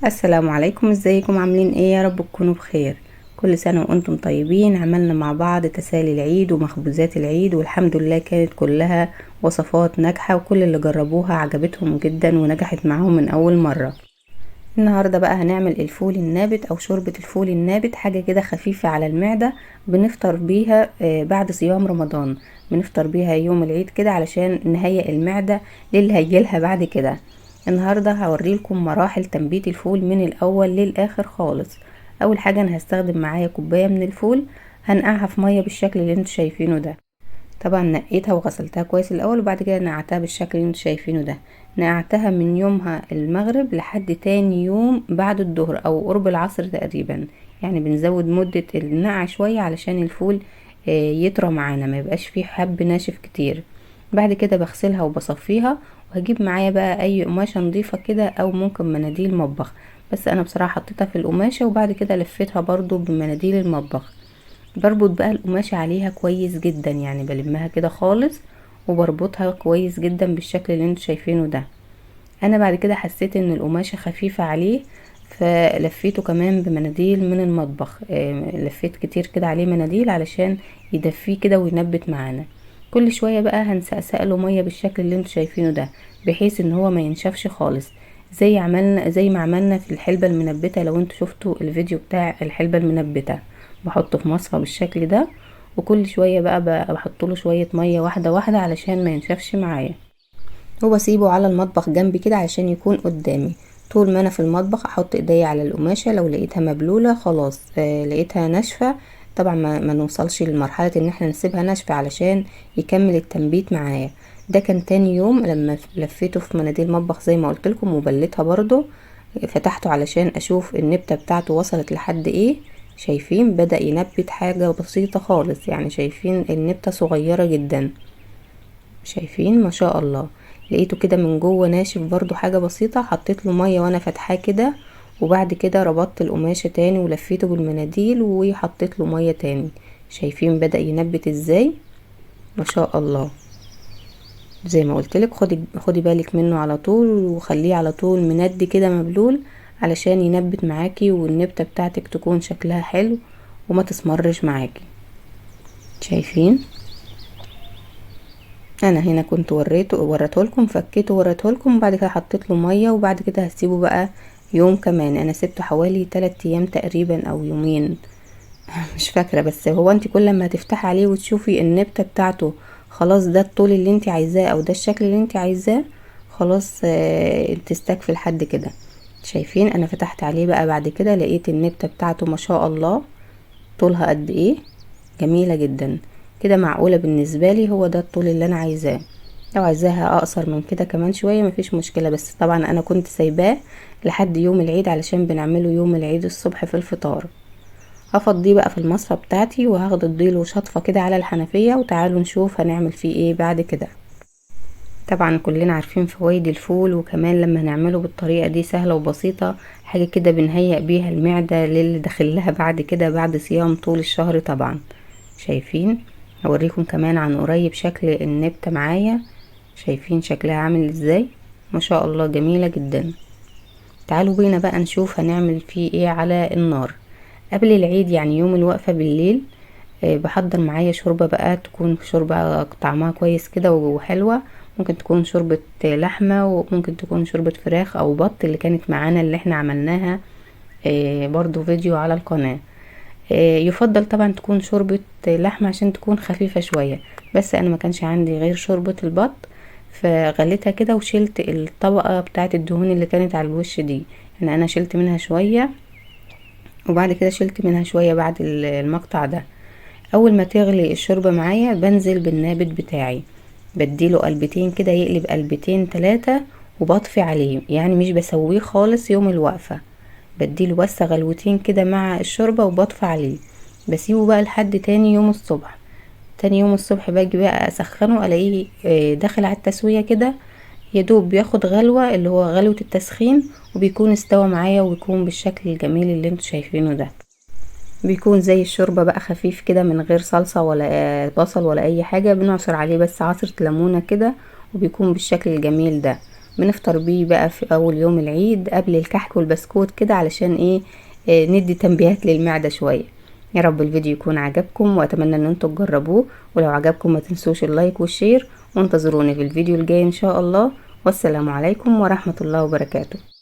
السلام عليكم، ازيكم؟ عاملين ايه؟ يا رب تكونوا بخير. كل سنة وانتم طيبين. عملنا مع بعض تسالي العيد ومخبوزات العيد، والحمد لله كانت كلها وصفات ناجحة، وكل اللي جربوها عجبتهم جدا ونجحت معاهم من اول مرة. النهاردة بقى هنعمل الفول النابت او شوربة الفول النابت، حاجة كده خفيفة على المعدة. بنفطر بيها بعد صيام رمضان. بنفطر بيها يوم العيد كده علشان نهيئ المعدة للي هيجيلها بعد كده. النهاردة هوريلكم مراحل تنبيت الفول من الاول للاخر خالص. اول حاجة انا هستخدم معايا كوباية من الفول، هنقعها في مية بالشكل اللي انتوا شايفينه ده. طبعا نقيتها وغسلتها كويس الاول، وبعد كده نقعتها بالشكل اللي انتوا شايفينه ده. نقعتها من يومها المغرب لحد تاني يوم بعد الظهر او قرب العصر تقريبا. يعني بنزود مدة النقع شوية علشان الفول يطرى معانا، ما يبقاش فيه حب ناشف كتير. بعد كده بغسلها وبصفيها، وهجيب معايا بقى اي قماشة نظيفة كده او ممكن مناديل مطبخ. بس انا بصراحة حطيتها في القماشة، وبعد كده لفيتها برضو بمناديل المطبخ. بربط بقى القماشة عليها كويس جدا، يعني بلمها كده خالص وبربطها كويس جدا بالشكل اللي انتوا شايفينه ده. انا بعد كده حسيت ان القماشة خفيفة عليه، فلفيته كمان بمناديل من المطبخ. لفيت كتير كده عليه مناديل علشان يدفيه كده وينبت معانا. كل شوية بقى هنسقسق له مية بالشكل اللي انتوا شايفينه ده، بحيث ان هو ما ينشفش خالص. زي ما عملنا في الحلبة المنبتة. لو انتوا شفتوا الفيديو بتاع الحلبة المنبتة، بحطه في مصفى بالشكل ده، وكل شوية بقى بحط له شوية مية واحدة واحدة علشان ما ينشفش معايا. وبسيبه على المطبخ جنبي كده علشان يكون قدامي. طول ما انا في المطبخ احط ايديا على القماشة، لو لقيتها مبلولة خلاص، لقيتها ناشفة. طبعا ما نوصلش لمرحلة ان احنا نسيبها ناشفة علشان يكمل التنبيت معايا. ده كان تاني يوم لما لفيته في مناديل مطبخ زي ما قلت لكم، وبلتها برضو. فتحته علشان اشوف النبتة بتاعته وصلت لحد ايه. شايفين بدأ ينبت حاجة بسيطة خالص، يعني شايفين النبتة صغيرة جدا. شايفين ما شاء الله. لقيته كده من جوه ناشف برضو حاجة بسيطة، حطيت له مية وانا فاتحاه كده. وبعد كده ربطت القماشة تاني ولفيته بالمناديل وحطيت له مية تاني. شايفين بدأ ينبت ازاي؟ ما شاء الله. زي ما قلتلك خدي بالك منه على طول، وخليه على طول مندي كده مبلول، علشان ينبت معاكي والنبتة بتاعتك تكون شكلها حلو وما تسمرش معاكي. شايفين؟ انا هنا كنت وريته لكم، فكيته وريته لكم، وبعد كده حطيت له ميه، وبعد كده هسيبه بقى يوم كمان. انا سبته حوالي 3 ايام تقريبا او يومين، مش فاكره. بس هو انت كل ما تفتح عليه وتشوفي النبته بتاعته خلاص ده الطول اللي انت عايزاه او ده الشكل اللي انت عايزاه، خلاص تستكفي لحد كده. شايفين؟ انا فتحت عليه بقى بعد كده لقيت النبته بتاعته ما شاء الله طولها قد ايه، جميلة جدا. كده معقولة بالنسبة لي، هو ده الطول اللي انا عايزاه. لو عايزاها اقصر من كده كمان شوية مفيش مشكلة، بس طبعا انا كنت سايباه لحد يوم العيد علشان بنعمله يوم العيد الصبح في الفطار. هفضيه بقى في المصفى بتاعتي، وهاخد اديله شطفة كده على الحنفية، وتعالوا نشوف هنعمل فيه ايه بعد كده. طبعا كلنا عارفين فوائد الفول، وكمان لما نعمله بالطريقة دي سهلة وبسيطة، حاجة كده بنهيئ بيها المعدة للي داخلها بعد كده بعد صيام طول الشهر طبعا. شايفين؟ هوريكم كمان عن قريب شكل النبتة معايا. شايفين شكلها عامل ازاي؟ ما شاء الله جميلة جدا. تعالوا بينا بقى نشوف هنعمل فيه ايه على النار. قبل العيد يعني يوم الوقفة بالليل، بحضر معايا شوربة بقى، تكون شوربة طعمها كويس كده وحلوة. ممكن تكون شوربة لحمة، وممكن تكون شوربة فراخ او بط اللي كانت معانا اللي احنا عملناها برضو فيديو على القناة. يفضل طبعا تكون شوربة لحمة عشان تكون خفيفة شوية. بس انا ما كانش عندي غير شوربة البط، فغليتها كده وشلت الطبقة بتاعت الدهون اللي كانت على الوش دي. يعني انا شلت منها شوية، وبعد كده شلت منها شوية بعد المقطع ده. اول ما تغلي الشوربة معايا بنزل بالنابت بتاعي، بديله قلبتين كده يقلب قلبتين 3، وبطفي عليه. يعني مش بسويه خالص يوم الوقفة، بديله بس غلوتين كده مع الشوربة وبطفي عليه. بسيبه بقى لحد تاني يوم الصبح. تاني يوم الصبح باجي بقى اسخنه، الاقيه داخل على التسوية كده، يدوب بياخد غلوة اللي هو غلوة التسخين، وبيكون استوى معايا وبيكون بالشكل الجميل اللي انتوا شايفينه ده. بيكون زي الشوربة بقى خفيف كده من غير صلصة ولا بصل ولا اي حاجة. بنعصر عليه بس عصرة ليمونة كده، وبيكون بالشكل الجميل ده. بنفطر بيه بقى في اول يوم العيد قبل الكحك والبسكوت كده، علشان ايه ندي تنبيهات للمعدة شوية. يا رب الفيديو يكون عجبكم، واتمنى ان انتوا تجربوه، ولو عجبكم ما تنسوش اللايك والشير، وانتظروني في الفيديو الجاي ان شاء الله. والسلام عليكم ورحمة الله وبركاته.